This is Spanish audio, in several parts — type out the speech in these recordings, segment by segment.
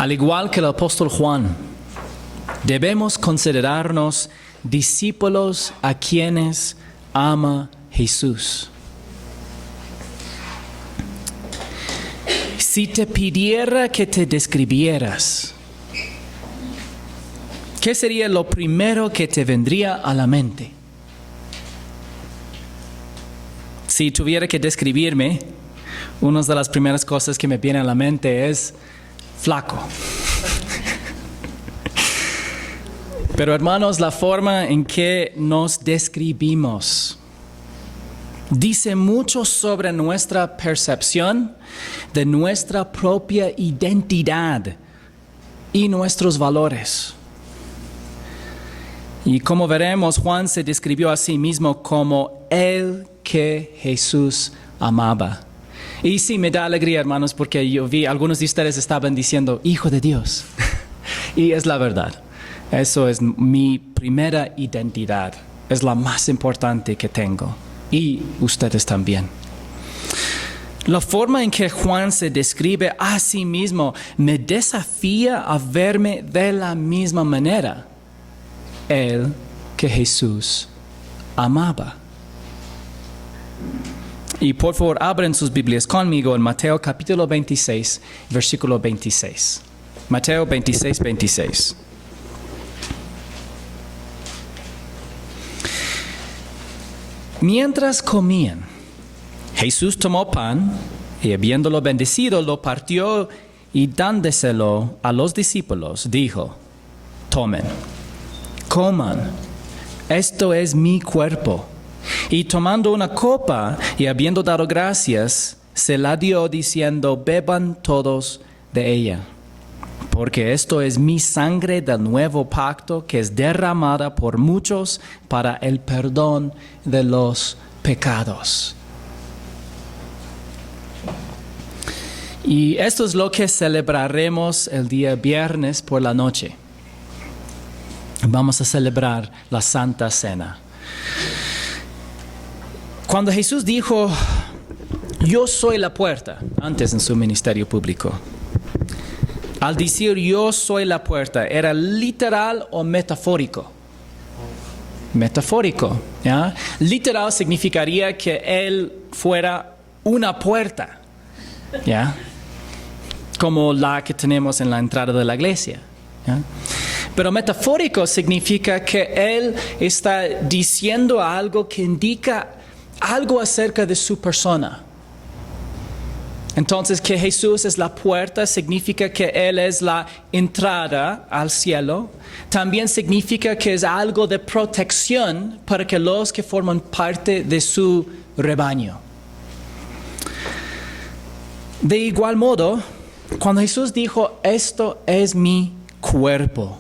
Al igual que el apóstol Juan, debemos considerarnos discípulos a quienes ama Jesús. Si te pidiera que te describieras, ¿qué sería lo primero que te vendría a la mente? Si tuviera que describirme, una de las primeras cosas que me viene a la mente es flaco. Pero hermanos, la forma en que nos describimos dice mucho sobre nuestra percepción de nuestra propia identidad y nuestros valores. Y como veremos, Juan se describió a sí mismo como el que Jesús amaba. Y sí, me da alegría, hermanos, porque yo vi, algunos de ustedes estaban diciendo, Hijo de Dios. Y es la verdad. Eso es mi primera identidad. Es la más importante que tengo. Y ustedes también. La forma en que Juan se describe a sí mismo me desafía a verme de la misma manera. El que Jesús amaba. Y por favor, abren sus Biblias conmigo en Mateo capítulo 26, versículo 26. Mateo 26, 26. Mientras comían, Jesús tomó pan y habiéndolo bendecido, lo partió y dándoselo a los discípulos, dijo, tomen, coman, esto es mi cuerpo. Y tomando una copa y habiendo dado gracias, se la dio diciendo, beban todos de ella. Porque esto es mi sangre del nuevo pacto que es derramada por muchos para el perdón de los pecados. Y esto es lo que celebraremos el día viernes por la noche. Vamos a celebrar la Santa Cena. Cuando Jesús dijo, yo soy la puerta, antes en su ministerio público, al decir yo soy la puerta, ¿era literal o metafórico? Metafórico, ¿ya? Literal significaría que Él fuera una puerta, ¿ya? Como la que tenemos en la entrada de la iglesia, ¿ya? Pero metafórico significa que Él está diciendo algo que indica algo acerca de su persona. Entonces, que Jesús es la puerta significa que Él es la entrada al cielo. También significa que es algo de protección para que los que forman parte de su rebaño. De igual modo, cuando Jesús dijo, esto es mi cuerpo,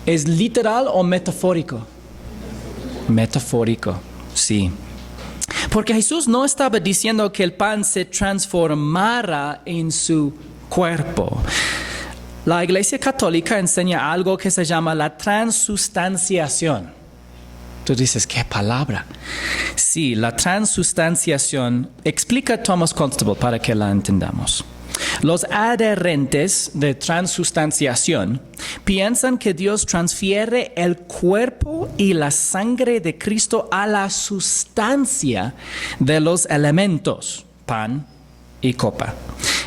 ¿es literal o metafórico? Metafórico, sí. Porque Jesús no estaba diciendo que el pan se transformara en su cuerpo. La Iglesia Católica enseña algo que se llama la transustanciación. Tú dices, ¿qué palabra? Sí, la transustanciación explica Thomas Constable para que la entendamos. Los adherentes de transustanciación piensan que Dios transfiere el cuerpo y la sangre de Cristo a la sustancia de los elementos, pan y copa.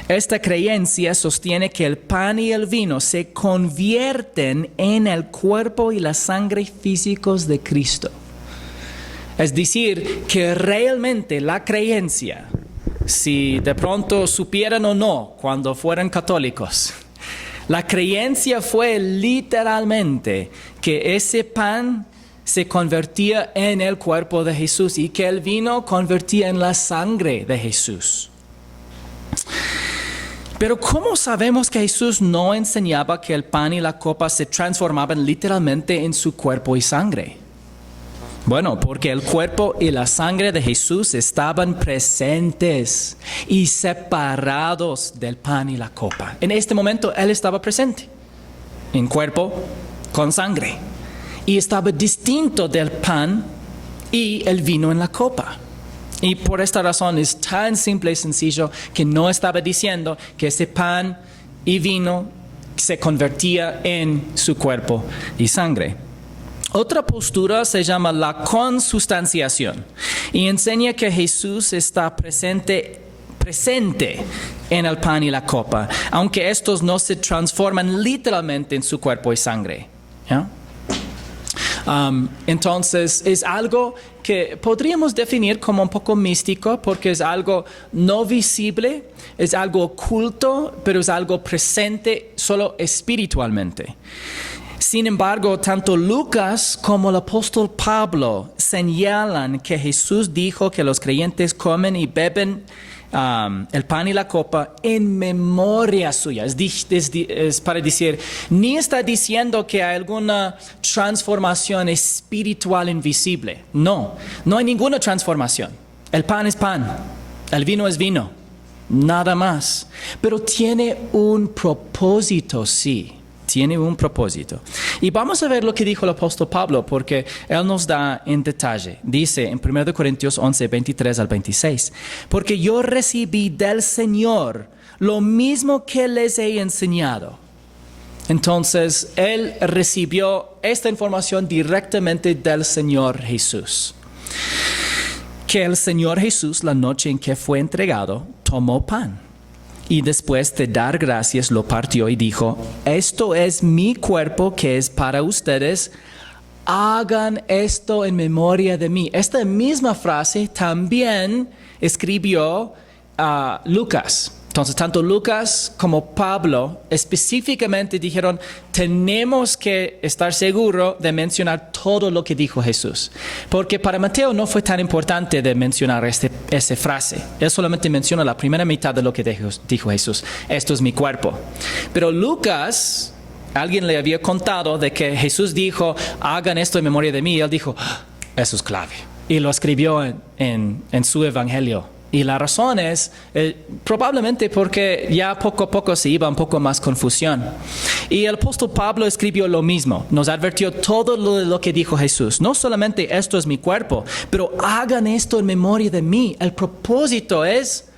Esta creencia sostiene que el pan y el vino se convierten en el cuerpo y la sangre físicos de Cristo. Es decir, que realmente la creencia, si de pronto supieran o no cuando fueran católicos, la creencia fue literalmente que ese pan se convertía en el cuerpo de Jesús y que el vino convertía en la sangre de Jesús. Pero ¿cómo sabemos que Jesús no enseñaba que el pan y la copa se transformaban literalmente en su cuerpo y sangre? Bueno, porque el cuerpo y la sangre de Jesús estaban presentes y separados del pan y la copa. En este momento Él estaba presente, en cuerpo con sangre, y estaba distinto del pan y el vino en la copa. Y por esta razón es tan simple y sencillo que no estaba diciendo que ese pan y vino se convertía en su cuerpo y sangre. Otra postura se llama la consustanciación y enseña que Jesús está presente en el pan y la copa, aunque estos no se transforman literalmente en su cuerpo y sangre. ¿Ya? Entonces es algo que podríamos definir como un poco místico porque es algo no visible, es algo oculto, pero es algo presente solo espiritualmente. Sin embargo, tanto Lucas como el apóstol Pablo señalan que Jesús dijo que los creyentes comen y beben el pan y la copa en memoria suya. Es para decir, ni está diciendo que hay alguna transformación espiritual invisible. No hay ninguna transformación. El pan es pan, el vino es vino, nada más. Pero tiene un propósito, sí. Tiene un propósito. Y vamos a ver lo que dijo el apóstol Pablo, porque él nos da en detalle. Dice en 1 Corintios 11, 23 al 26, porque yo recibí del Señor lo mismo que les he enseñado. Entonces, él recibió esta información directamente del Señor Jesús. Que el Señor Jesús, la noche en que fue entregado, tomó pan. Y después de dar gracias lo partió y dijo, esto es mi cuerpo que es para ustedes, hagan esto en memoria de mí. Esta misma frase también escribió Lucas. Entonces, tanto Lucas como Pablo específicamente dijeron, tenemos que estar seguros de mencionar todo lo que dijo Jesús. Porque para Mateo no fue tan importante de mencionar esa frase. Él solamente menciona la primera mitad de lo que dijo Jesús. Esto es mi cuerpo. Pero Lucas, alguien le había contado de que Jesús dijo, hagan esto en memoria de mí. Y él dijo, eso es clave. Y lo escribió en su evangelio. Y la razón es probablemente porque ya poco a poco se iba un poco más confusión. Y el apóstol Pablo escribió lo mismo. Nos advirtió todo lo que dijo Jesús. No solamente esto es mi cuerpo, pero hagan esto en memoria de mí. El propósito es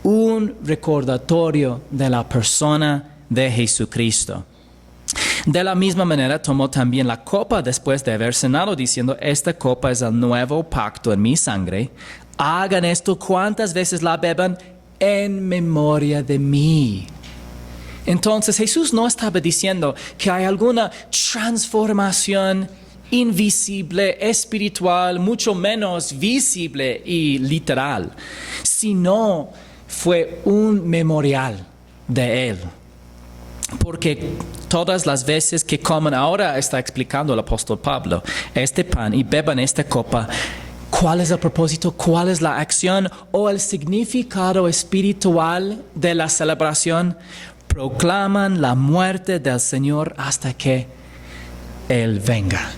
un recordatorio de la persona de Jesucristo. De la misma manera tomó también la copa después de haber cenado diciendo, esta copa es el nuevo pacto en mi sangre. Hagan esto cuantas veces la beban en memoria de mí. Entonces Jesús no estaba diciendo que hay alguna transformación invisible, espiritual, mucho menos visible y literal, sino fue un memorial de Él. Porque todas las veces que comen, ahora está explicando el apóstol Pablo, este pan y beban esta copa, ¿cuál es el propósito? ¿Cuál es la acción o el significado espiritual de la celebración? Proclaman la muerte del Señor hasta que Él venga.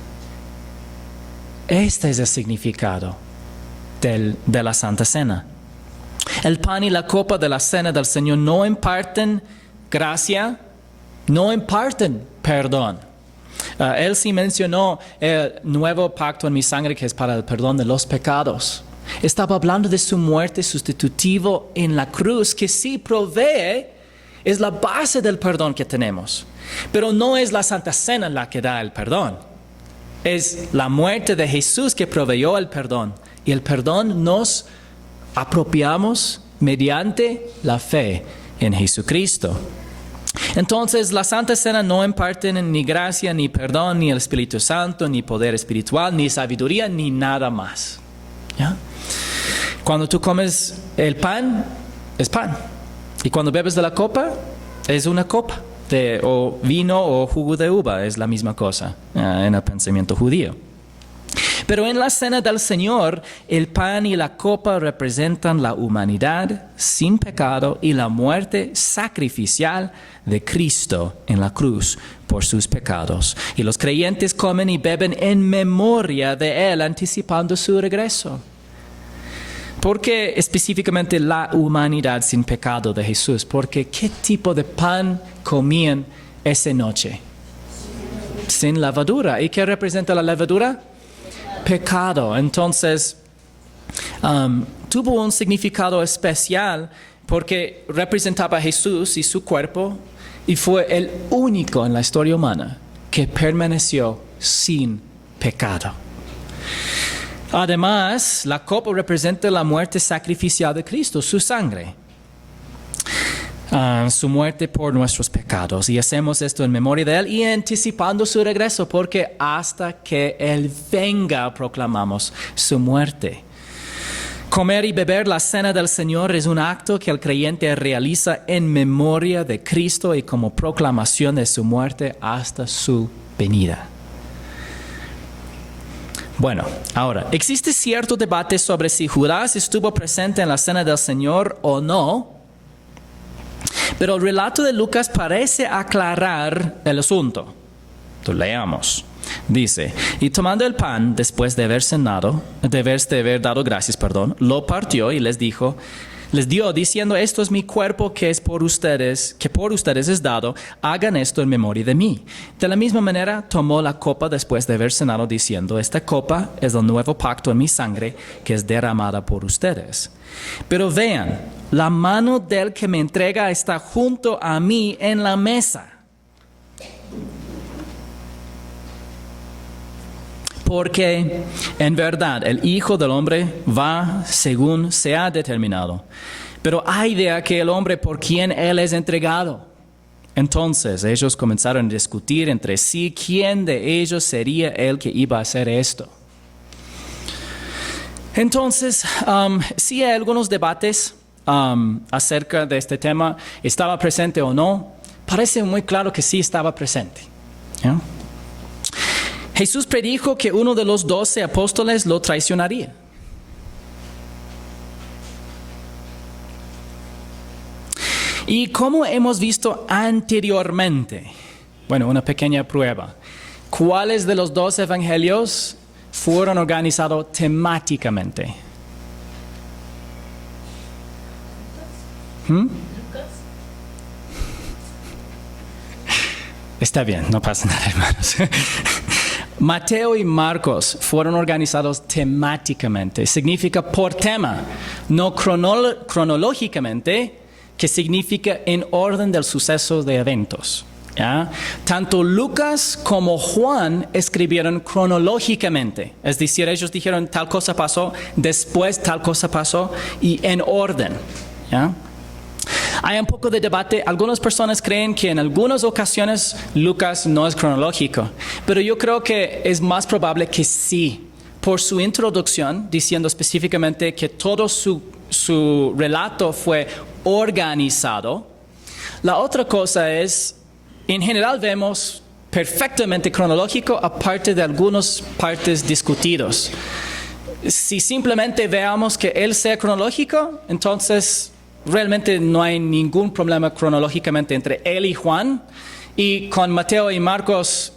Este es el significado de la Santa Cena. El pan y la copa de la Cena del Señor no imparten gracia, no imparten perdón. Él sí mencionó el nuevo pacto en mi sangre que es para el perdón de los pecados. Estaba hablando de su muerte sustitutivo en la cruz, que sí provee, es la base del perdón que tenemos. Pero no es la Santa Cena la que da el perdón. Es la muerte de Jesús que proveyó el perdón. Y el perdón nos apropiamos mediante la fe en Jesucristo. Entonces, la Santa Cena no imparte ni gracia, ni perdón, ni el Espíritu Santo, ni poder espiritual, ni sabiduría, ni nada más. ¿Ya? Cuando tú comes el pan, es pan. Y cuando bebes de la copa, es una copa. O vino o jugo de uva, es la misma cosa en el pensamiento judío. Pero en la cena del Señor, el pan y la copa representan la humanidad sin pecado y la muerte sacrificial de Cristo en la cruz por sus pecados. Y los creyentes comen y beben en memoria de Él, anticipando su regreso. ¿Por qué específicamente la humanidad sin pecado de Jesús? Porque ¿qué tipo de pan comían esa noche? Sin levadura. ¿Y qué representa la levadura? Pecado. Entonces, tuvo un significado especial porque representaba a Jesús y su cuerpo y fue el único en la historia humana que permaneció sin pecado. Además, la copa representa la muerte sacrificial de Cristo, su sangre. Su muerte por nuestros pecados, y hacemos esto en memoria de Él y anticipando su regreso, porque hasta que Él venga proclamamos su muerte. Comer y beber la cena del Señor es un acto que el creyente realiza en memoria de Cristo y como proclamación de su muerte hasta su venida. Bueno, ahora, existe cierto debate sobre si Judas estuvo presente en la cena del Señor o no. Pero el relato de Lucas parece aclarar el asunto. Leamos. Dice, y tomando el pan después de haber dado gracias, lo partió y les dio diciendo, esto es mi cuerpo que por ustedes es dado, hagan esto en memoria de mí. De la misma manera tomó la copa después de haber cenado diciendo, esta copa es el nuevo pacto en mi sangre que es derramada por ustedes. Pero vean, la mano del que me entrega está junto a mí en la mesa. Porque en verdad el Hijo del Hombre va según se ha determinado. Pero hay de aquel hombre por quien Él es entregado. Entonces ellos comenzaron a discutir entre sí quién de ellos sería el que iba a hacer esto. Entonces, sí hay algunos debates acerca de este tema. ¿Estaba presente o no? Parece muy claro que sí estaba presente. ¿Ya? Jesús predijo que uno de los 12 apóstoles lo traicionaría. Y como hemos visto anteriormente, bueno, una pequeña prueba. ¿Cuáles de los 12 evangelios fueron organizados temáticamente? Está bien, no pasa nada, hermanos. Mateo y Marcos fueron organizados temáticamente. Significa por tema, no cronológicamente, que significa en orden del suceso de eventos. ¿Ya? Tanto Lucas como Juan escribieron cronológicamente. Es decir, ellos dijeron tal cosa pasó, después tal cosa pasó y en orden. ¿Ya? Hay un poco de debate. Algunas personas creen que en algunas ocasiones Lucas no es cronológico, pero yo creo que es más probable que sí, por su introducción, diciendo específicamente que todo su relato fue organizado. La otra cosa es, en general vemos perfectamente cronológico, aparte de algunas partes discutidos. Si simplemente veamos que él sea cronológico, entonces realmente no hay ningún problema cronológicamente entre él y Juan, y con Mateo y Marcos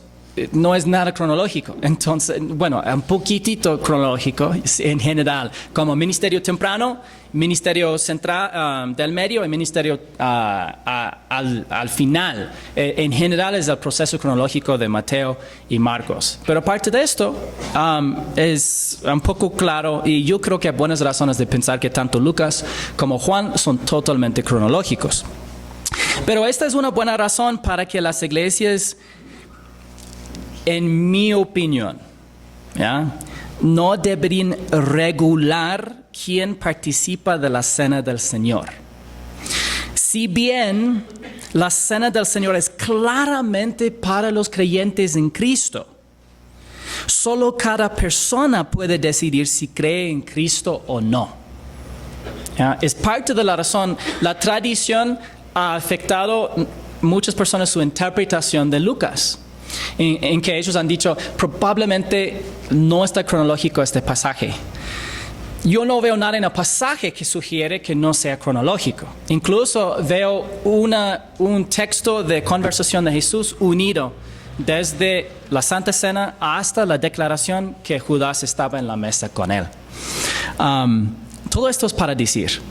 no es nada cronológico. Entonces, bueno, un poquitito cronológico en general, como ministerio temprano, ministerio central del medio y ministerio al final. En general es el proceso cronológico de Mateo y Marcos. Pero aparte de esto, es un poco claro, y yo creo que hay buenas razones de pensar que tanto Lucas como Juan son totalmente cronológicos. Pero esta es una buena razón para que las iglesias, en mi opinión, ¿ya?, no deberían regular quién participa de la cena del Señor. Si bien la cena del Señor es claramente para los creyentes en Cristo, solo cada persona puede decidir si cree en Cristo o no. ¿Ya? Es parte de la razón. La tradición ha afectado muchas personas su interpretación de Lucas. En que ellos han dicho, probablemente no está cronológico este pasaje. Yo no veo nada en el pasaje que sugiere que no sea cronológico. Incluso veo un texto de conversación de Jesús unido desde la Santa Cena hasta la declaración que Judas estaba en la mesa con él. Todo esto es para decir,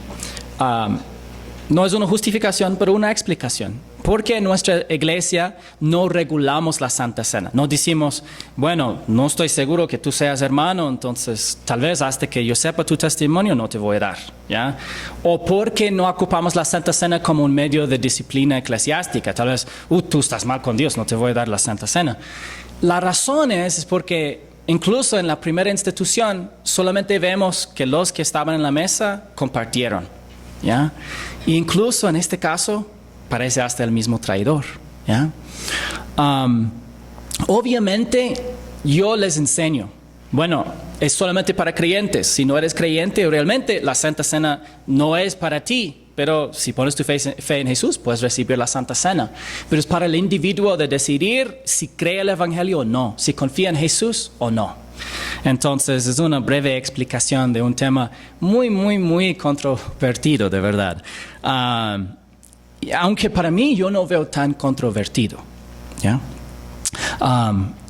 no es una justificación, pero una explicación. Porque en nuestra iglesia no regulamos la Santa Cena. No decimos, bueno, no estoy seguro que tú seas hermano, entonces tal vez hasta que yo sepa tu testimonio no te voy a dar, ¿ya? O porque no ocupamos la Santa Cena como un medio de disciplina eclesiástica. Tal vez, tú estás mal con Dios, no te voy a dar la Santa Cena. La razón es porque incluso en la primera institución solamente vemos que los que estaban en la mesa compartieron, ¿ya? E incluso en este caso parece hasta el mismo traidor, ¿ya? Obviamente yo les enseño, bueno, es solamente para creyentes. Si no eres creyente, realmente la Santa Cena no es para ti. Pero si pones tu fe en Jesús, puedes recibir la Santa Cena. Pero es para el individuo de decidir si cree el Evangelio o no, si confía en Jesús o no. Entonces, es una breve explicación de un tema muy, muy, muy controvertido, de verdad. Aunque para mí yo no veo tan controvertido, ¿ya?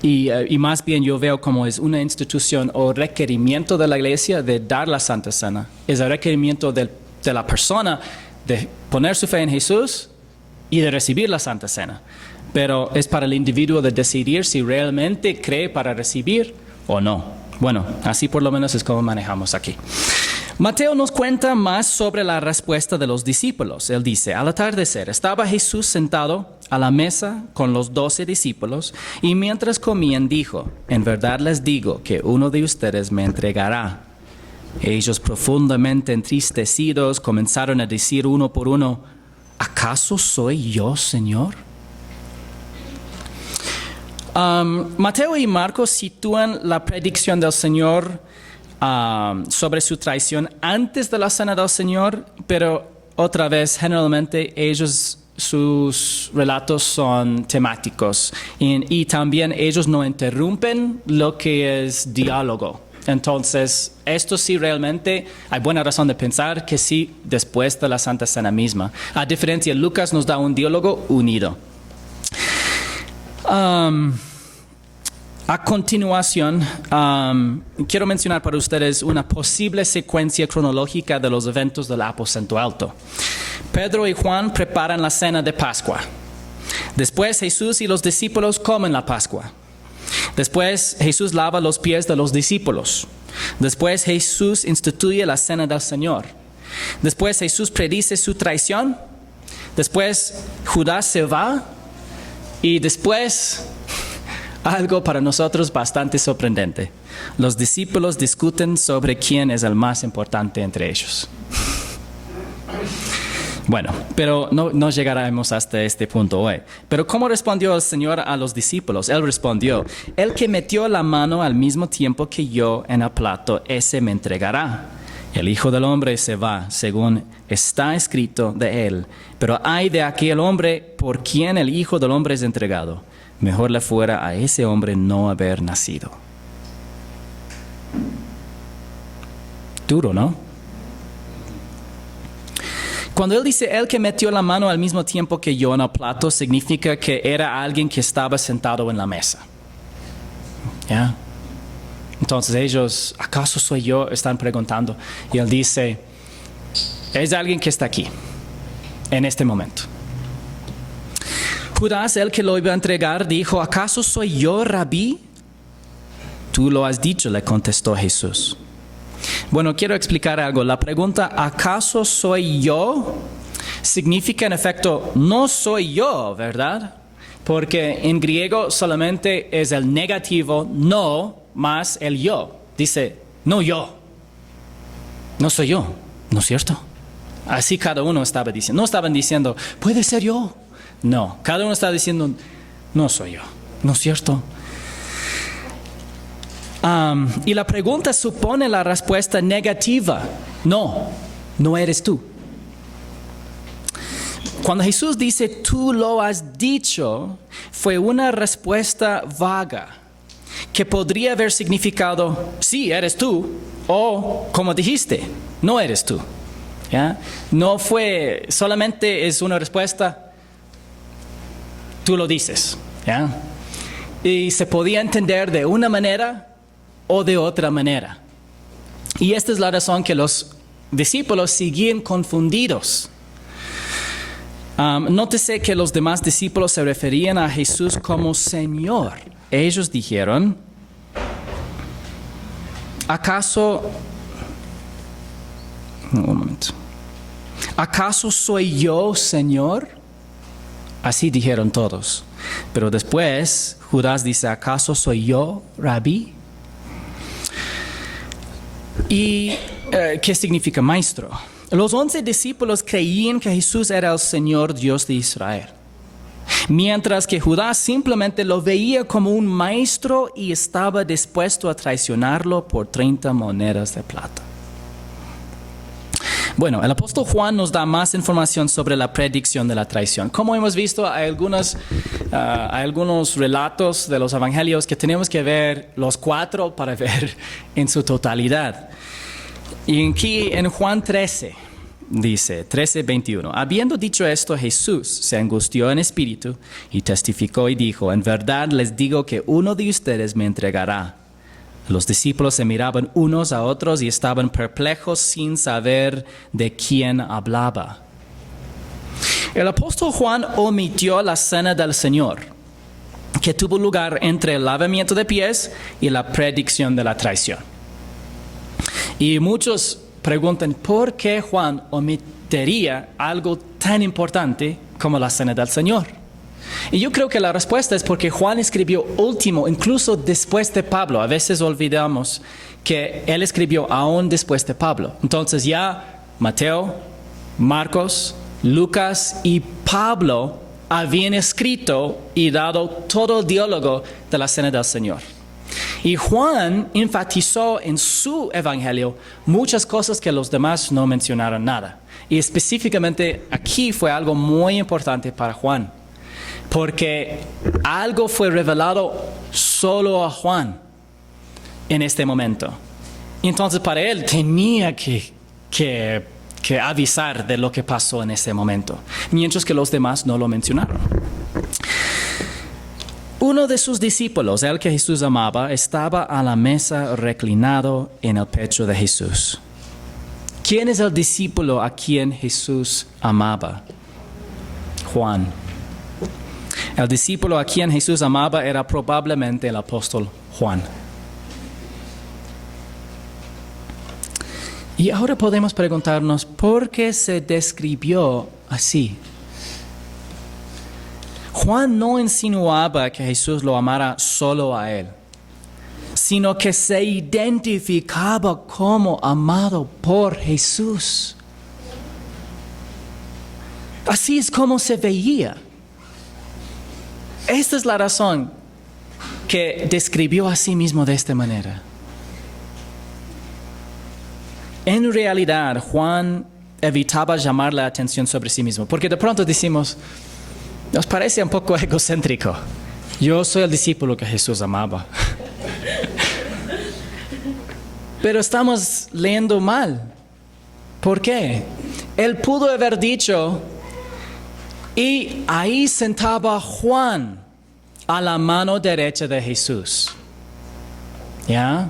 Y más bien yo veo como es una institución o requerimiento de la iglesia de dar la Santa Cena. Es el requerimiento de la persona de poner su fe en Jesús y de recibir la Santa Cena. Pero es para el individuo de decidir si realmente cree para recibir o no. Bueno, así por lo menos es como manejamos aquí. Mateo nos cuenta más sobre la respuesta de los discípulos. Él dice, al atardecer estaba Jesús sentado a la mesa con los 12 discípulos y mientras comían dijo, en verdad les digo que uno de ustedes me entregará. Ellos profundamente entristecidos comenzaron a decir uno por uno, ¿acaso soy yo, Señor? Mateo y Marcos sitúan la predicción del Señor sobre su traición antes de la cena del Señor, pero otra vez, generalmente sus relatos son temáticos y también ellos no interrumpen lo que es diálogo. Entonces, esto sí realmente hay buena razón de pensar que sí después de la Santa Cena misma. A diferencia, Lucas nos da un diálogo unido. A continuación, quiero mencionar para ustedes una posible secuencia cronológica de los eventos del aposento alto. Pedro y Juan preparan la cena de Pascua. Después Jesús y los discípulos comen la Pascua. Después Jesús lava los pies de los discípulos. Después Jesús instituye la cena del Señor. Después Jesús predice su traición. Después Judas se va. Y después algo para nosotros bastante sorprendente. Los discípulos discuten sobre quién es el más importante entre ellos. Bueno, pero no llegaremos hasta este punto hoy. Pero ¿cómo respondió el Señor a los discípulos? Él respondió, el que metió la mano al mismo tiempo que yo en el plato, ese me entregará. El Hijo del Hombre se va, según está escrito de él. Pero ay de aquel hombre por quien el Hijo del Hombre es entregado. Mejor le fuera a ese hombre no haber nacido. Duro, ¿no? Cuando él dice, el que metió la mano al mismo tiempo que yo en el plato, significa que era alguien que estaba sentado en la mesa. ¿Ya? Entonces ellos, ¿acaso soy yo? Están preguntando. Y él dice, es alguien que está aquí, en este momento. Judas, el que lo iba a entregar, dijo, ¿acaso soy yo, Rabí? Tú lo has dicho, le contestó Jesús. Bueno, quiero explicar algo. La pregunta, ¿acaso soy yo? Significa en efecto, no soy yo, ¿verdad? Porque en griego solamente es el negativo no más el yo. Dice, no yo. No soy yo, ¿no es cierto? Así cada uno estaba diciendo. No estaban diciendo, puede ser yo. No, cada uno estaba diciendo, no soy yo, ¿no es cierto? Y la pregunta supone la respuesta negativa. No, no eres tú. Cuando Jesús dice, tú lo has dicho, fue una respuesta vaga, que podría haber significado, sí, eres tú, o como dijiste, no eres tú. ¿Ya? No fue, solamente es una respuesta, tú lo dices. ¿Ya? Y se podía entender de una manera o de otra manera. Y esta es la razón que los discípulos siguen confundidos. Nótese que los demás discípulos se referían a Jesús como Señor. Ellos dijeron, ¿acaso soy yo Señor? Así dijeron todos. Pero después Judas dice, ¿acaso soy yo Rabí? ¿Y qué significa maestro? Los 11 discípulos creían que Jesús era el Señor Dios de Israel, mientras que Judas simplemente lo veía como un maestro y estaba dispuesto a traicionarlo por 30 monedas de plata. Bueno, el apóstol Juan nos da más información sobre la predicción de la traición. Como hemos visto, hay algunos relatos de los evangelios que tenemos que ver los 4 para ver en su totalidad. Y aquí en Juan 13, dice 13:21, habiendo dicho esto, Jesús se angustió en espíritu y testificó y dijo, en verdad les digo que uno de ustedes me entregará. Los discípulos se miraban unos a otros y estaban perplejos sin saber de quién hablaba. El apóstol Juan omitió la cena del Señor, que tuvo lugar entre el lavamiento de pies y la predicción de la traición. Y muchos preguntan, ¿por qué Juan omitiría algo tan importante como la cena del Señor? Y yo creo que la respuesta es porque Juan escribió último, incluso después de Pablo. A veces olvidamos que él escribió aún después de Pablo. Entonces ya Mateo, Marcos, Lucas y Pablo habían escrito y dado todo el diálogo de la cena del Señor. Y Juan enfatizó en su evangelio muchas cosas que los demás no mencionaron nada. Y específicamente aquí fue algo muy importante para Juan, porque algo fue revelado solo a Juan en este momento. Entonces para él tenía que avisar de lo que pasó en ese momento, mientras que los demás no lo mencionaron. Uno de sus discípulos, el que Jesús amaba, estaba a la mesa reclinado en el pecho de Jesús. ¿Quién es el discípulo a quien Jesús amaba? Juan. El discípulo a quien Jesús amaba era probablemente el apóstol Juan. Y ahora podemos preguntarnos, ¿por qué se describió así? Juan no insinuaba que Jesús lo amara solo a él, sino que se identificaba como amado por Jesús. Así es como se veía. Esta es la razón que describió a sí mismo de esta manera. En realidad, Juan evitaba llamar la atención sobre sí mismo, porque de pronto decimos, nos parece un poco egocéntrico. Yo soy el discípulo que Jesús amaba. Pero estamos leyendo mal. ¿Por qué? Él pudo haber dicho, y ahí sentaba Juan a la mano derecha de Jesús. ¿Ya?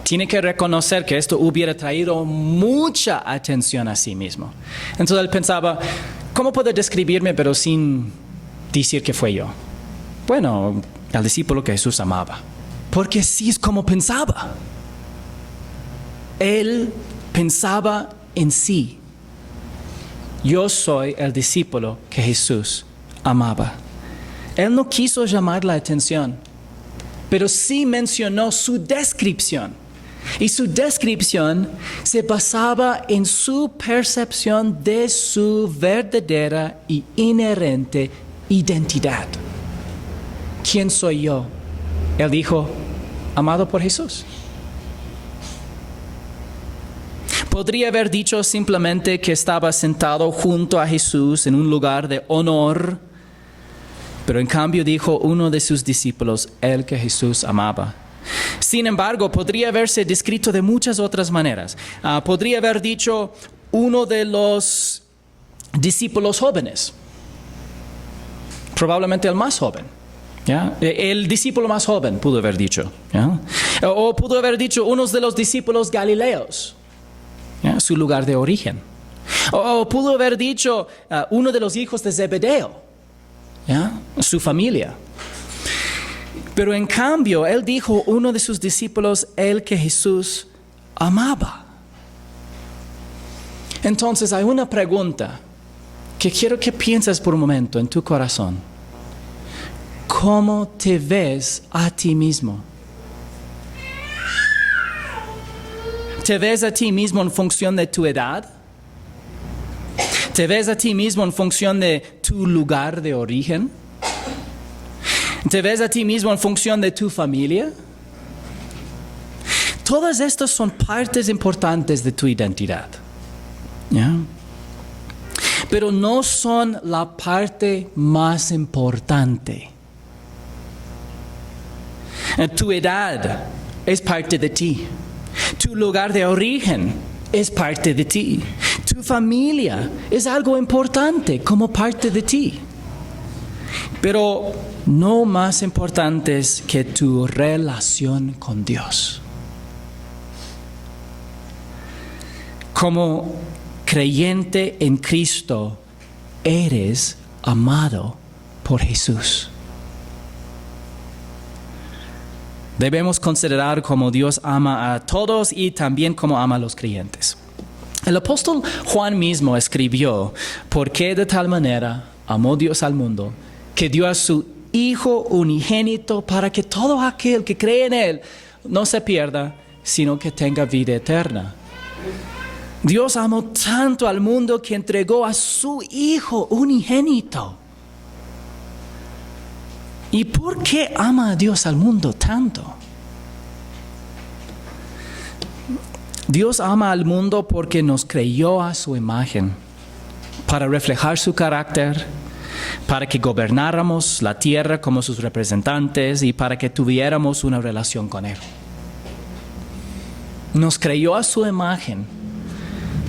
Tiene que reconocer que esto hubiera traído mucha atención a sí mismo. Entonces él pensaba, ¿cómo puedo describirme pero sin decir que fue yo? Bueno, el discípulo que Jesús amaba. Porque así es como pensaba. Él pensaba en sí. Yo soy el discípulo que Jesús amaba. Él no quiso llamar la atención, pero sí mencionó su descripción. Y su descripción se basaba en su percepción de su verdadera y inherente identidad. ¿Quién soy yo? Él dijo, amado por Jesús. Podría haber dicho simplemente que estaba sentado junto a Jesús en un lugar de honor, pero en cambio dijo uno de sus discípulos, el que Jesús amaba. Sin embargo, podría haberse descrito de muchas otras maneras. Podría haber dicho uno de los discípulos jóvenes, probablemente el más joven. ¿Ya? El discípulo más joven pudo haber dicho. ¿Ya? O pudo haber dicho uno de los discípulos galileos, ¿ya? Su lugar de origen. O pudo haber dicho uno de los hijos de Zebedeo, ¿ya? Su familia. Pero en cambio, él dijo uno de sus discípulos, el que Jesús amaba. Entonces hay una pregunta que quiero que pienses por un momento en tu corazón. ¿Cómo te ves a ti mismo? ¿Te ves a ti mismo en función de tu edad? ¿Te ves a ti mismo en función de tu lugar de origen? ¿Te ves a ti mismo en función de tu familia? Todas estas son partes importantes de tu identidad. ¿Ya? Pero no son la parte más importante. Tu edad es parte de ti. Tu lugar de origen es parte de ti. Tu familia es algo importante como parte de ti. Pero no más importantes que tu relación con Dios. Como creyente en Cristo, eres amado por Jesús. Debemos considerar cómo Dios ama a todos y también cómo ama a los creyentes. El apóstol Juan mismo escribió, porque de tal manera amó Dios al mundo, que dio a su Hijo unigénito para que todo aquel que cree en Él no se pierda, sino que tenga vida eterna. Dios amó tanto al mundo que entregó a su Hijo unigénito. ¿Y por qué ama a Dios al mundo tanto? Dios ama al mundo porque nos creó a su imagen, para reflejar su carácter, para que gobernáramos la tierra como sus representantes y para que tuviéramos una relación con Él. Nos creó a su imagen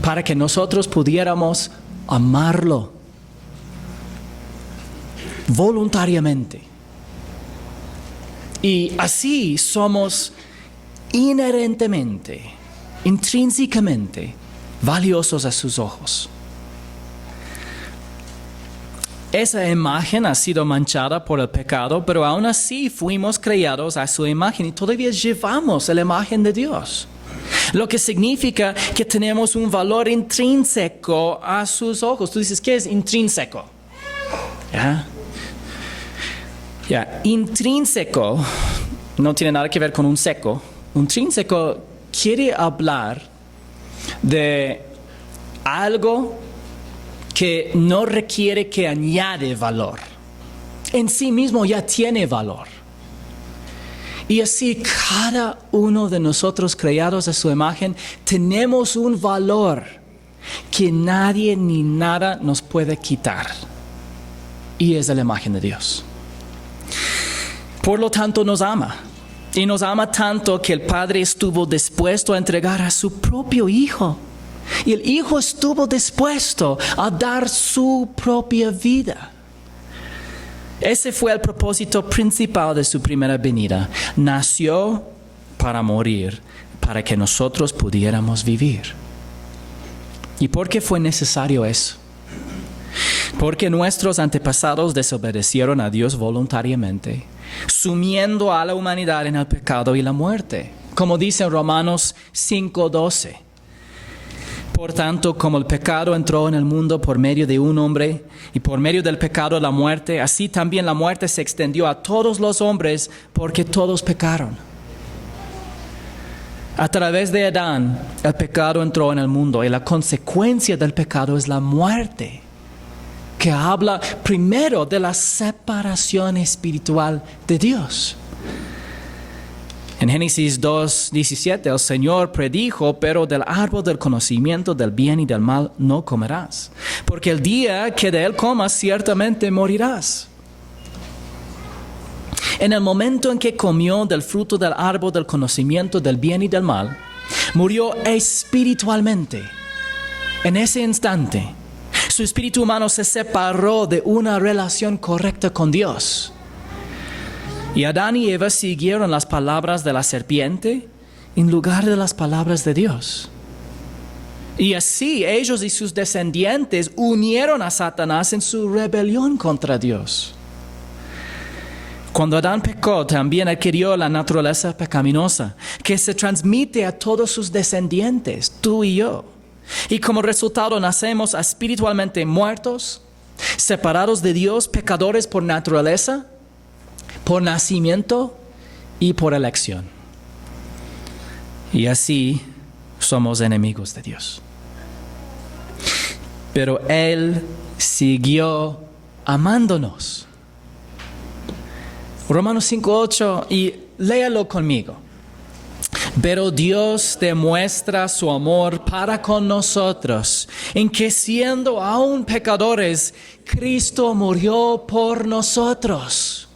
para que nosotros pudiéramos amarlo voluntariamente. Y así somos inherentemente, intrínsecamente valiosos a sus ojos. Esa imagen ha sido manchada por el pecado, pero aún así fuimos creados a su imagen y todavía llevamos la imagen de Dios. Lo que significa que tenemos un valor intrínseco a sus ojos. Tú dices, ¿qué es intrínseco? Intrínseco no tiene nada que ver con un seco. Intrínseco quiere hablar de algo que no requiere que añade valor. En sí mismo ya tiene valor. Y así cada uno de nosotros creados a su imagen tenemos un valor que nadie ni nada nos puede quitar. Y es la imagen de Dios. Por lo tanto nos ama. Y nos ama tanto que el Padre estuvo dispuesto a entregar a su propio Hijo. Y el Hijo estuvo dispuesto a dar su propia vida. Ese fue el propósito principal de su primera venida. Nació para morir, para que nosotros pudiéramos vivir. ¿Y por qué fue necesario eso? Porque nuestros antepasados desobedecieron a Dios voluntariamente, sumiendo a la humanidad en el pecado y la muerte. Como dice en Romanos 5:12. Por tanto, como el pecado entró en el mundo por medio de un hombre, y por medio del pecado la muerte, así también la muerte se extendió a todos los hombres, porque todos pecaron. A través de Adán, el pecado entró en el mundo, y la consecuencia del pecado es la muerte, que habla primero de la separación espiritual de Dios. En Génesis 2:17, el Señor predijo, pero del árbol del conocimiento del bien y del mal no comerás, porque el día que de él comas ciertamente morirás. En el momento en que comió del fruto del árbol del conocimiento del bien y del mal, murió espiritualmente. En ese instante, su espíritu humano se separó de una relación correcta con Dios. Y Adán y Eva siguieron las palabras de la serpiente en lugar de las palabras de Dios. Y así ellos y sus descendientes unieron a Satanás en su rebelión contra Dios. Cuando Adán pecó, también adquirió la naturaleza pecaminosa, que se transmite a todos sus descendientes, tú y yo. Y como resultado nacemos espiritualmente muertos, separados de Dios, pecadores por naturaleza, por nacimiento y por elección. Y así somos enemigos de Dios. Pero Él siguió amándonos. Romanos 5:8, y léalo conmigo. Pero Dios demuestra su amor para con nosotros, en que siendo aún pecadores, Cristo murió por nosotros.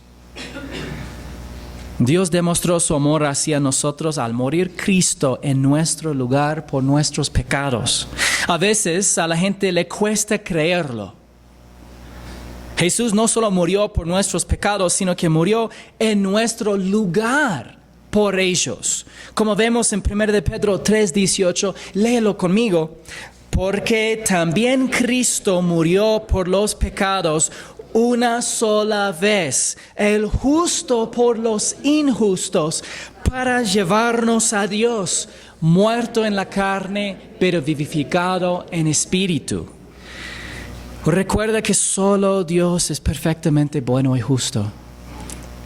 Dios demostró su amor hacia nosotros al morir Cristo en nuestro lugar por nuestros pecados. A veces a la gente le cuesta creerlo. Jesús no solo murió por nuestros pecados, sino que murió en nuestro lugar por ellos. Como vemos en 1 de Pedro 3:18, léelo conmigo. Porque también Cristo murió por los pecados una sola vez, el justo por los injustos, para llevarnos a Dios, muerto en la carne, pero vivificado en espíritu. Recuerda que solo Dios es perfectamente bueno y justo.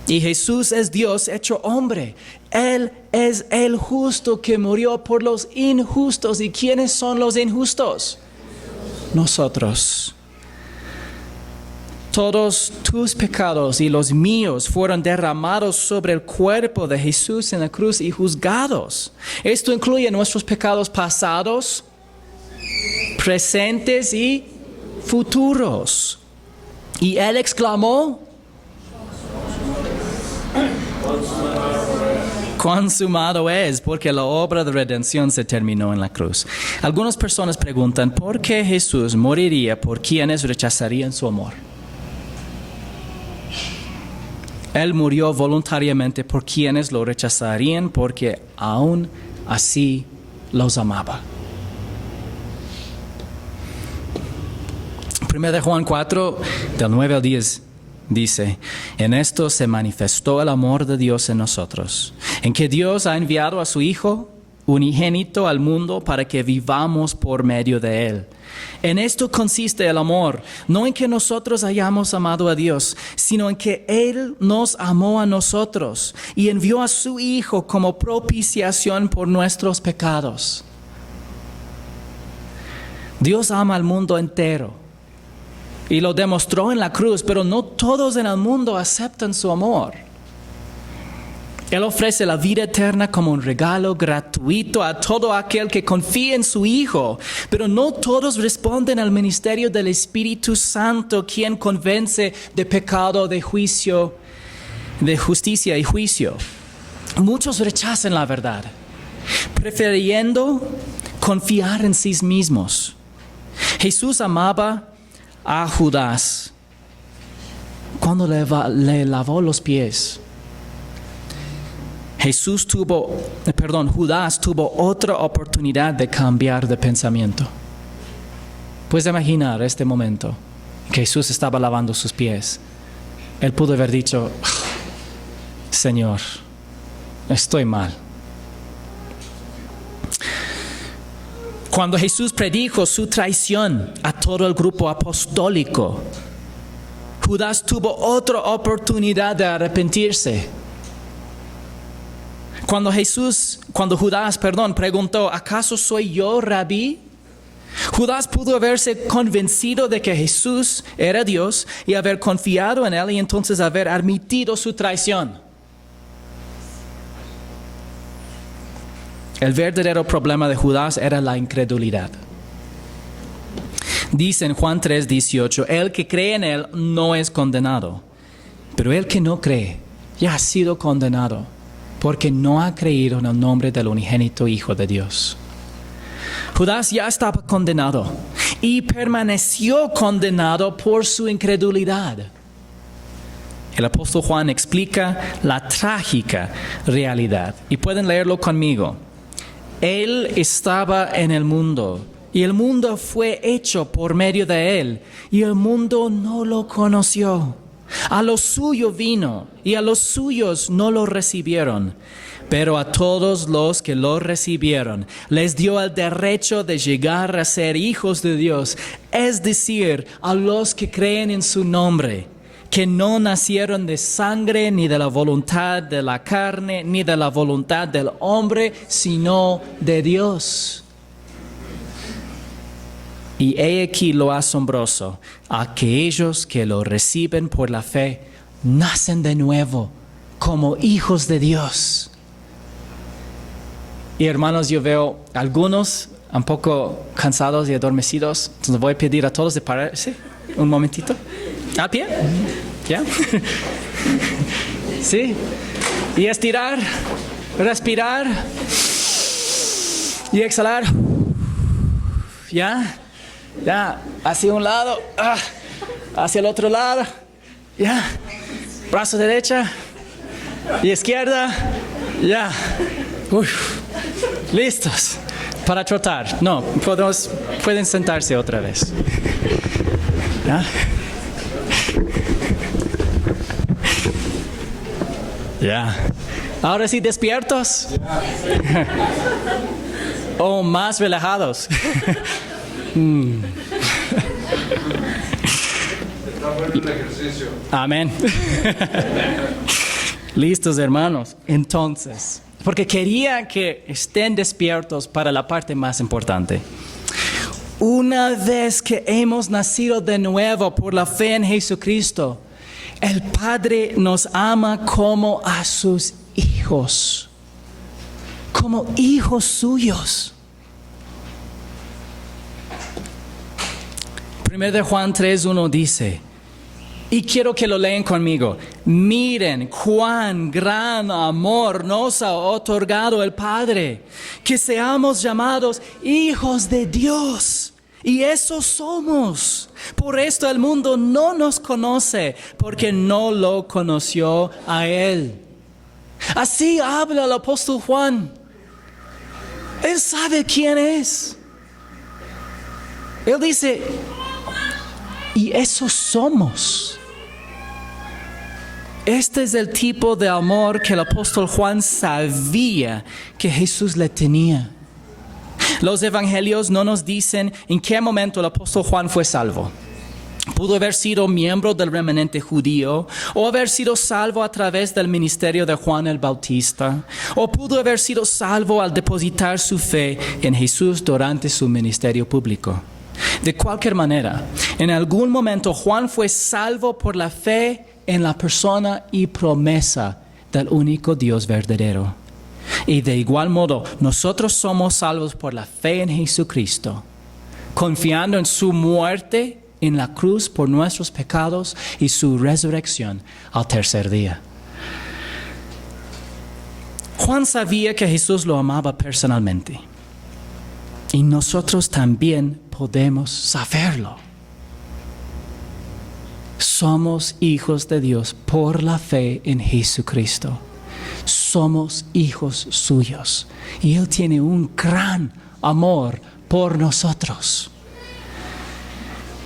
Y Jesús es Dios hecho hombre. Él es el justo que murió por los injustos. ¿Y quiénes son los injustos? Nosotros. Todos tus pecados y los míos fueron derramados sobre el cuerpo de Jesús en la cruz y juzgados. Esto incluye nuestros pecados pasados, presentes y futuros. Y Él exclamó: consumado es, porque la obra de redención se terminó en la cruz. Algunas personas preguntan, ¿por qué Jesús moriría por quienes rechazarían su amor? Él murió voluntariamente por quienes lo rechazarían, porque aún así los amaba. 1 de Juan 4, del 9 al 10, dice: en esto se manifestó el amor de Dios en nosotros, en que Dios ha enviado a su Hijo unigénito al mundo para que vivamos por medio de Él. En esto consiste el amor, no en que nosotros hayamos amado a Dios, sino en que Él nos amó a nosotros y envió a su Hijo como propiciación por nuestros pecados. Dios ama al mundo entero y lo demostró en la cruz, pero no todos en el mundo aceptan su amor. Él ofrece la vida eterna como un regalo gratuito a todo aquel que confía en su Hijo, pero no todos responden al ministerio del Espíritu Santo, quien convence de pecado, de juicio, de justicia y juicio. Muchos rechazan la verdad, prefiriendo confiar en sí mismos. Jesús amaba a Judas cuando le lavó los pies. Judas tuvo otra oportunidad de cambiar de pensamiento. Puedes imaginar este momento que Jesús estaba lavando sus pies. Él pudo haber dicho: Señor, estoy mal. Cuando Jesús predijo su traición a todo el grupo apostólico, Judas tuvo otra oportunidad de arrepentirse. Cuando Judas preguntó: ¿acaso soy yo, Rabí? Judas pudo haberse convencido de que Jesús era Dios y haber confiado en Él y entonces haber admitido su traición. El verdadero problema de Judas era la incredulidad. Dice en Juan 3:18, el que cree en Él no es condenado, pero el que no cree ya ha sido condenado, porque no ha creído en el nombre del unigénito Hijo de Dios. Judas ya estaba condenado y permaneció condenado por su incredulidad. El apóstol Juan explica la trágica realidad y pueden leerlo conmigo. Él estaba en el mundo y el mundo fue hecho por medio de Él, y el mundo no lo conoció. A lo suyo vino, y a los suyos no lo recibieron. Pero a todos los que lo recibieron, les dio el derecho de llegar a ser hijos de Dios, es decir, a los que creen en su nombre, que no nacieron de sangre, ni de la voluntad de la carne, ni de la voluntad del hombre, sino de Dios. Y he aquí lo asombroso, aquellos que lo reciben por la fe, nacen de nuevo como hijos de Dios. Y hermanos, yo veo algunos un poco cansados y adormecidos, entonces voy a pedir a todos de pararse un momentito. ¿A pie? ¿Ya? Sí. Y estirar, respirar y exhalar. ¿Ya? Ya, hacia un lado, hacia el otro lado, ya, brazo derecha y izquierda, ya, listos para trotar. No, pueden sentarse otra vez. ¿Ya? Ya. Ahora sí, despiertos. O más relajados. Amén. Listos, hermanos. Entonces, porque quería que estén despiertos para la parte más importante. Una vez que hemos nacido de nuevo por la fe en Jesucristo, el Padre nos ama como a sus hijos, como hijos suyos. 1 Juan 3:1 dice, y quiero que lo lean conmigo, miren cuán gran amor nos ha otorgado el Padre, que seamos llamados hijos de Dios, y eso somos. Por esto el mundo no nos conoce, porque no lo conoció a Él. Así habla el apóstol Juan. Él sabe quién es. Él dice, y eso somos. Este es el tipo de amor que el apóstol Juan sabía que Jesús le tenía. Los evangelios no nos dicen en qué momento el apóstol Juan fue salvo. Pudo haber sido miembro del remanente judío, o haber sido salvo a través del ministerio de Juan el Bautista, o pudo haber sido salvo al depositar su fe en Jesús durante su ministerio público. De cualquier manera, en algún momento Juan fue salvo por la fe en la persona y promesa del único Dios verdadero. Y de igual modo, nosotros somos salvos por la fe en Jesucristo, confiando en su muerte en la cruz por nuestros pecados y su resurrección al tercer día. Juan sabía que Jesús lo amaba personalmente. Y nosotros también podemos saberlo. Somos hijos de Dios por la fe en Jesucristo. Somos hijos suyos. Y Él tiene un gran amor por nosotros.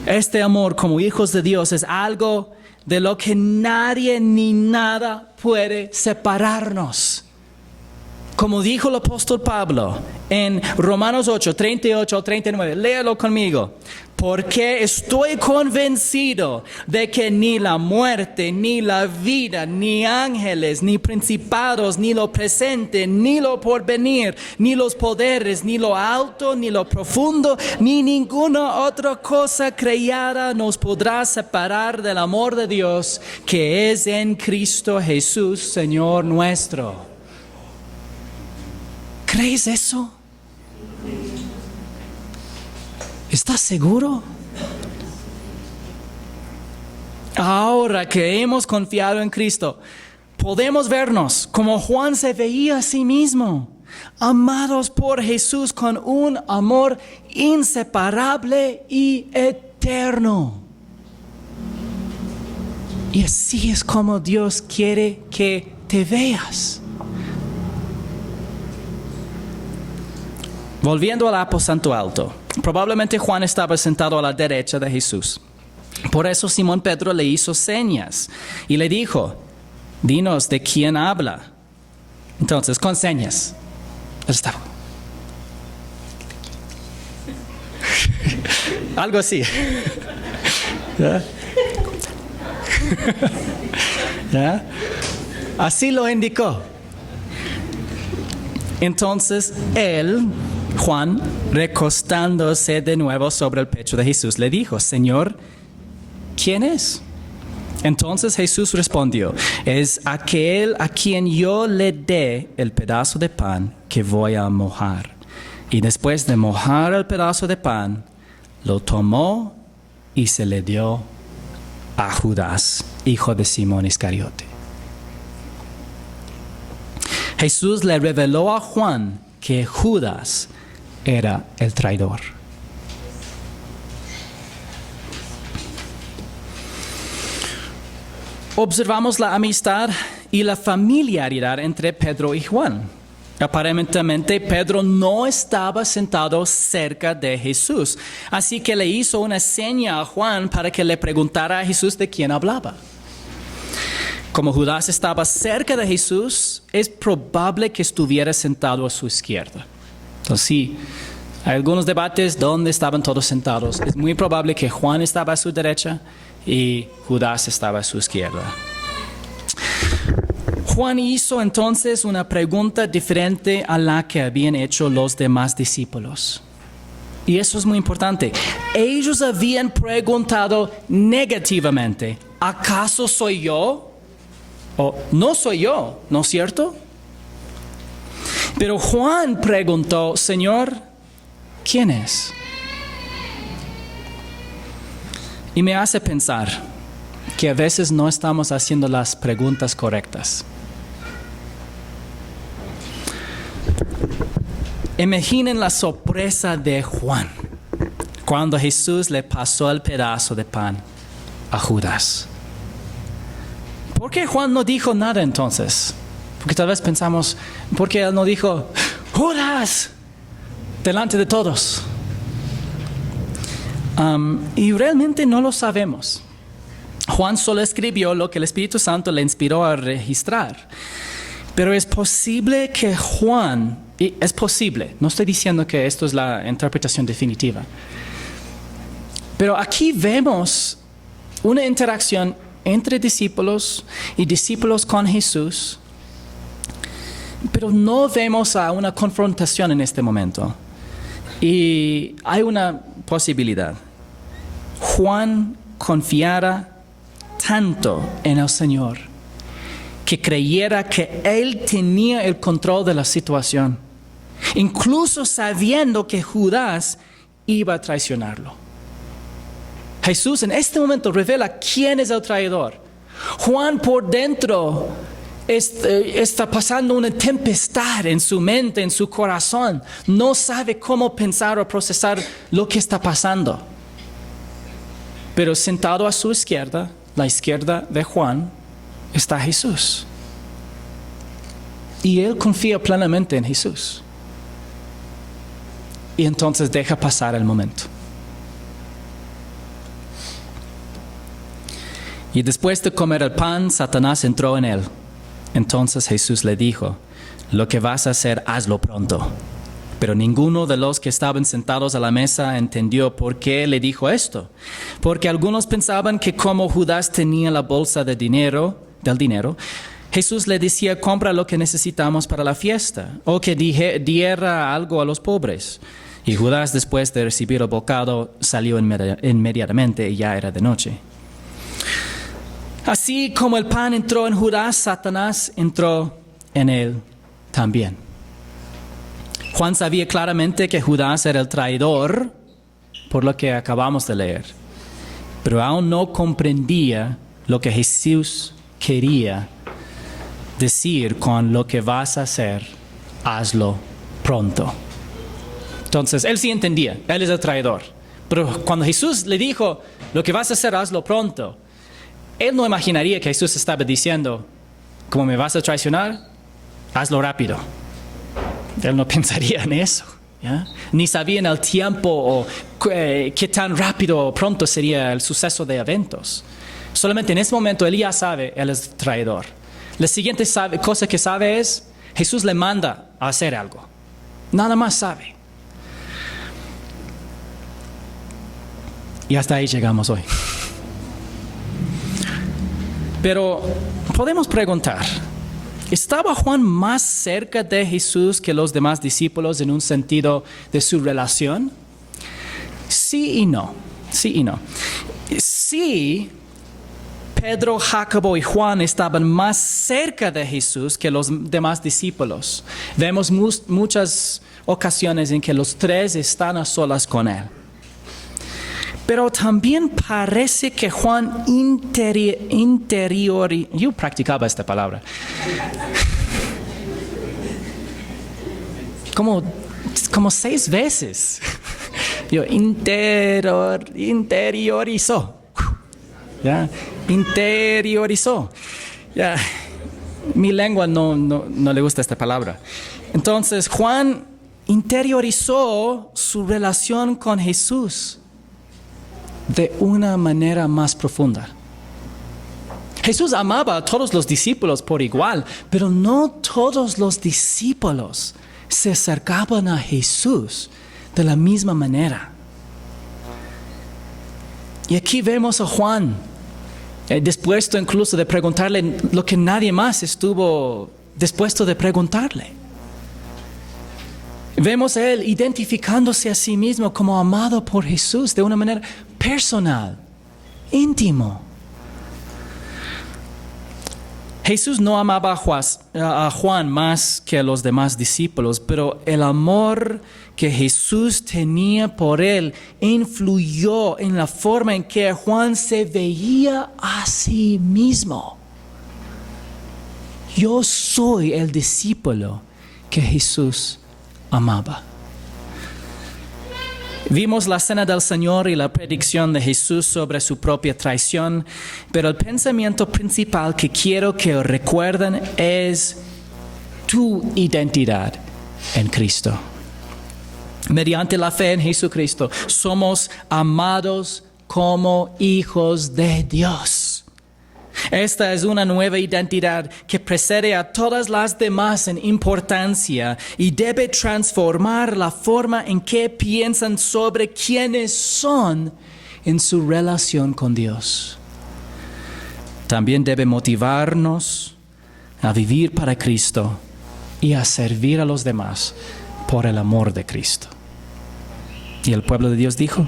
Este amor como hijos de Dios es algo de lo que nadie ni nada puede separarnos. Como dijo el apóstol Pablo en Romanos 8, 38 al 39, léalo conmigo. Porque estoy convencido de que ni la muerte, ni la vida, ni ángeles, ni principados, ni lo presente, ni lo porvenir, ni los poderes, ni lo alto, ni lo profundo, ni ninguna otra cosa creada nos podrá separar del amor de Dios que es en Cristo Jesús, Señor nuestro. ¿Crees eso? ¿Estás seguro? Ahora que hemos confiado en Cristo, podemos vernos como Juan se veía a sí mismo, amados por Jesús con un amor inseparable y eterno. Y así es como Dios quiere que te veas. Volviendo al aposento alto, Probablemente Juan estaba sentado a la derecha de Jesús. Por eso Simón Pedro le hizo señas y le dijo, dinos de quién habla. Entonces, con señas. Estaba. Algo así. ¿Ya? ¿Ya? Así lo indicó. Entonces él, Juan, recostándose de nuevo sobre el pecho de Jesús, le dijo, Señor, ¿quién es? Entonces Jesús respondió, es aquel a quien yo le dé el pedazo de pan que voy a mojar. Y después de mojar el pedazo de pan, lo tomó y se le dio a Judas, hijo de Simón Iscariote. Jesús le reveló a Juan que Judas era el traidor. Observamos la amistad y la familiaridad entre Pedro y Juan. Aparentemente Pedro no estaba sentado cerca de Jesús, así que le hizo una seña a Juan para que le preguntara a Jesús de quién hablaba. Como Judas estaba cerca de Jesús, es probable que estuviera sentado a su izquierda. Entonces sí, hay algunos debates donde estaban todos sentados. Es muy probable que Juan estaba a su derecha y Judas estaba a su izquierda. Juan hizo entonces una pregunta diferente a la que habían hecho los demás discípulos. Y eso es muy importante. Ellos habían preguntado negativamente, ¿acaso soy yo? O no soy yo, ¿no es cierto? Pero Juan preguntó, Señor, ¿quién es? Y me hace pensar que a veces no estamos haciendo las preguntas correctas. Imaginen la sorpresa de Juan cuando Jesús le pasó el pedazo de pan a Judas. ¿Por qué Juan no dijo nada entonces? Porque tal vez pensamos, ¿por qué él no dijo, Judas, delante de todos? Y realmente no lo sabemos. Juan solo escribió lo que el Espíritu Santo le inspiró a registrar. Pero es posible que Juan, y es posible, no estoy diciendo que esto es la interpretación definitiva, pero aquí vemos una interacción entre discípulos y discípulos con Jesús, pero no vemos a una confrontación en este momento. Y hay una posibilidad. Juan confiara tanto en el Señor que creyera que Él tenía el control de la situación, incluso sabiendo que Judas iba a traicionarlo. Jesús en este momento revela quién es el traidor. Juan por dentro está pasando una tempestad en su mente, en su corazón. No sabe cómo pensar o procesar lo que está pasando. Pero sentado a su izquierda, la izquierda de Juan, está Jesús. Y él confía plenamente en Jesús. Y entonces deja pasar el momento. Y después de comer el pan, Satanás entró en él. Entonces Jesús le dijo, lo que vas a hacer, hazlo pronto. Pero ninguno de los que estaban sentados a la mesa entendió por qué le dijo esto. Porque algunos pensaban que como Judas tenía la bolsa del dinero, Jesús le decía, compra lo que necesitamos para la fiesta, o que diera algo a los pobres. Y Judas, después de recibir el bocado, salió inmediatamente y ya era de noche. Así como el pan entró en Judas, Satanás entró en él también. Juan sabía claramente que Judas era el traidor, por lo que acabamos de leer, pero aún no comprendía lo que Jesús quería decir con lo que vas a hacer, hazlo pronto. Entonces, él sí entendía, él es el traidor, pero cuando Jesús le dijo, lo que vas a hacer, hazlo pronto, él no imaginaría que Jesús estaba diciendo, ¿cómo me vas a traicionar? Hazlo rápido. Él no pensaría en eso. ¿ya? Ni sabían el tiempo o qué tan rápido o pronto sería el suceso de eventos. Solamente en ese momento él ya sabe, él es traidor. La siguiente cosa que sabe es, Jesús le manda a hacer algo. Nada más sabe. Y hasta ahí llegamos hoy. Pero podemos preguntar, ¿estaba Juan más cerca de Jesús que los demás discípulos en un sentido de su relación? Sí y no. Sí y no. Sí, Pedro, Jacobo y Juan estaban más cerca de Jesús que los demás discípulos. Vemos muchas ocasiones en que los tres están a solas con él. Pero también parece que Juan yo practicaba esta palabra. Como 6 veces. Yo interiorizó. ¿Ya? Interiorizó. ¿Ya? Mi lengua no le gusta esta palabra. Entonces Juan interiorizó su relación con Jesús de una manera más profunda. Jesús amaba a todos los discípulos por igual, pero no todos los discípulos se acercaban a Jesús de la misma manera. Y aquí vemos a Juan dispuesto incluso de preguntarle lo que nadie más estuvo dispuesto de preguntarle. Vemos a él identificándose a sí mismo como amado por Jesús de una manera personal, íntimo. Jesús no amaba a Juan más que a los demás discípulos, pero el amor que Jesús tenía por él influyó en la forma en que Juan se veía a sí mismo. Yo soy el discípulo que Jesús amaba. Vimos la cena del Señor y la predicción de Jesús sobre su propia traición, pero el pensamiento principal que quiero que recuerden es tu identidad en Cristo. Mediante la fe en Jesucristo somos amados como hijos de Dios. Esta es una nueva identidad que precede a todas las demás en importancia y debe transformar la forma en que piensan sobre quiénes son en su relación con Dios. También debe motivarnos a vivir para Cristo y a servir a los demás por el amor de Cristo. Y el pueblo de Dios dijo: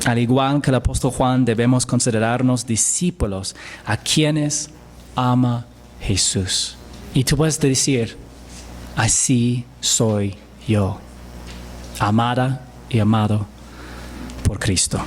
al igual que el apóstol Juan, debemos considerarnos discípulos a quienes ama Jesús. Y tú puedes decir: así soy yo, amada y amado por Cristo.